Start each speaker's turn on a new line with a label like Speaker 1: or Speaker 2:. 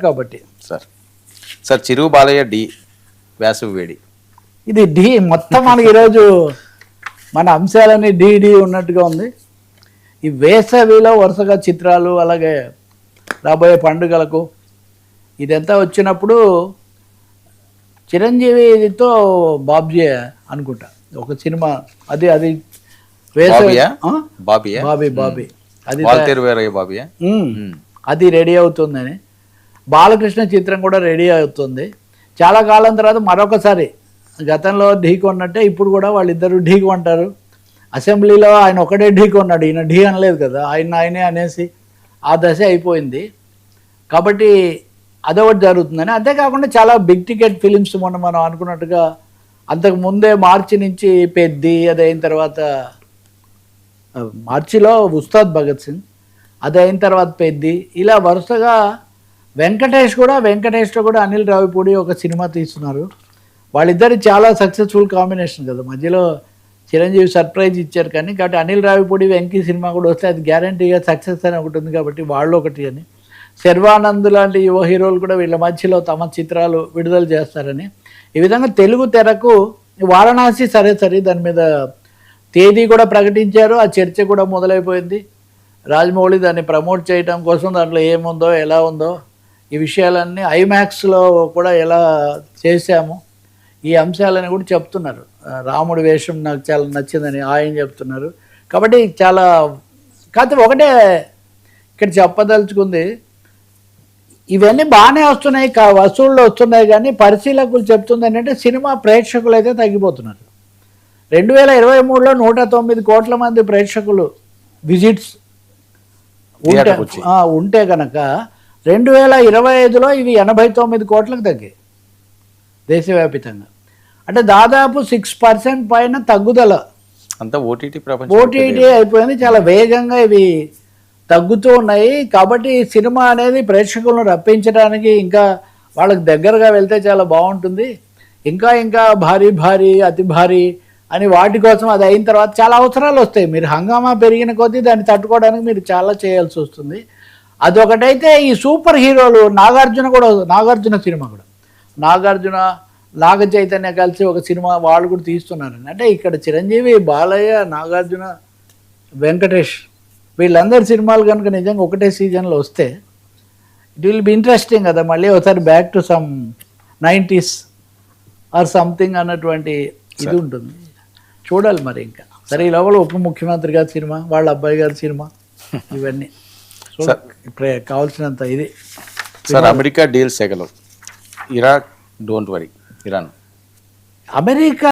Speaker 1: కాబట్టి.
Speaker 2: సార్ చిరు బాలయ్య డి, వేసవి వేడి.
Speaker 1: ఇది డి మొత్తం మనకి ఈరోజు మన అంశాలని డి ఉన్నట్టుగా ఉంది. ఈ వేసవిలో వరుసగా చిత్రాలు, అలాగే రాబోయే పండుగలకు ఇదంతా వచ్చినప్పుడు చిరంజీవితో బాబ్జీ అనుకుంటా ఒక సినిమా, అది వేసవి
Speaker 2: బాబీ
Speaker 1: అది రెడీ అవుతుందని. బాలకృష్ణ చిత్రం కూడా రెడీ అవుతుంది. చాలా కాలం తర్వాత మరొకసారి గతంలో ఢీకొన్నట్టే ఇప్పుడు కూడా వాళ్ళిద్దరూ ఢీకొంటారు. అసెంబ్లీలో ఆయన ఒకటే ఢీకొన్నాడు, ఈయన ఢీ అనలేదు కదా, ఆయనే అనేసి ఆ దశ అయిపోయింది. కాబట్టి అదొకటి జరుగుతుందని. అంతేకాకుండా చాలా బిగ్ టికెట్ ఫిలిమ్స్ మొన్న మనం అనుకున్నట్టుగా అంతకు ముందే మార్చి నుంచి పెద్ది, అది అయిన తర్వాత మార్చిలో ఉస్తాద్ భగత్ సింగ్, అది అయిన తర్వాత పెద్ది, ఇలా వరుసగా వెంకటేష్తో కూడా అనిల్ రావిపూడి ఒక సినిమా తీస్తున్నారు. వాళ్ళిద్దరు చాలా సక్సెస్ఫుల్ కాంబినేషన్ కదా. మధ్యలో చిరంజీవి సర్ప్రైజ్ ఇచ్చారు కానీ, కాబట్టి అనిల్ రావిపూడి వెంకీ సినిమా కూడా వస్తే అది గ్యారంటీగా సక్సెస్ అని ఒకటి ఉంది కాబట్టి వాళ్ళు ఒకటి అని. శర్వానంద్ లాంటి యువ హీరోలు కూడా వీళ్ళ మధ్యలో తమ చిత్రాలు విడుదల చేస్తారని. ఈ విధంగా తెలుగు తెరకు వారణాసి సరే దాని మీద తేదీ కూడా ప్రకటించారు. ఆ చర్చ కూడా మొదలైపోయింది. రాజమౌళి దాన్ని ప్రమోట్ చేయడం కోసం దాంట్లో ఏముందో ఎలా ఉందో ఈ విషయాలన్నీ ఐమాక్స్లో కూడా ఎలా చేశాము ఈ అంశాలని కూడా చెప్తున్నారు. రాముడి వేషం నాకు చాలా నచ్చిందని ఆయన చెప్తున్నారు. కాబట్టి చాలా కాకపోతే ఒకటే ఇక్కడ చెప్పదలుచుకుంది, ఇవన్నీ బాగానే వస్తున్నాయి, వసూళ్ళు వస్తున్నాయి, కానీ పరిశీలకులు చెప్తుంది ఏంటంటే సినిమా ప్రేక్షకులు అయితే తగ్గిపోతున్నారు. 2023లో 109 కోట్ల మంది ప్రేక్షకులు విజిట్స్ ఉంటే కనుక 2025లో ఇవి 89 కోట్లకు తగ్గాయి దేశవ్యాప్తంగా. అంటే దాదాపు 6% పైన తగ్గుదల.
Speaker 2: అంతా
Speaker 1: ఓటీటీ అయిపోయింది. చాలా వేగంగా ఇవి తగ్గుతూ ఉన్నాయి. కాబట్టి సినిమా అనేది ప్రేక్షకులను రప్పించడానికి ఇంకా వాళ్ళకి దగ్గరగా వెళ్తే చాలా బాగుంటుంది. ఇంకా భారీ అతి భారీ అని వాటి కోసం అది అయిన తర్వాత చాలా అవసరాలు వస్తాయి. మీరు హంగామా పెరిగిన కొద్దీ దాన్ని తట్టుకోవడానికి మీరు చాలా చేయాల్సి వస్తుంది. అదొకటైతే ఈ సూపర్ హీరోలు నాగార్జున సినిమా కూడా నాగ చైతన్య కలిసి ఒక సినిమా వాళ్ళు కూడా తీస్తున్నారని. అంటే ఇక్కడ చిరంజీవి, బాలయ్య, నాగార్జున, వెంకటేష్ వీళ్ళందరి సినిమాలు కనుక నిజంగా ఒకటే సీజన్లో వస్తే ఇట్ విల్ బి ఇంట్రెస్టింగ్ కదా. మళ్ళీ ఒకసారి back to some 90s or something అన్నటువంటి ఇది ఉంటుంది. చూడాలి మరి. ఇంకా సరే ఈ లోపల ఉప ముఖ్యమంత్రి గారి సినిమా, వాళ్ళ అబ్బాయి గారి సినిమా, ఇవన్నీ కావాల్సినంత ఇది.
Speaker 2: సార్ అమెరికా డీల్ సెగలు, Iraq don't worry, Iran
Speaker 1: America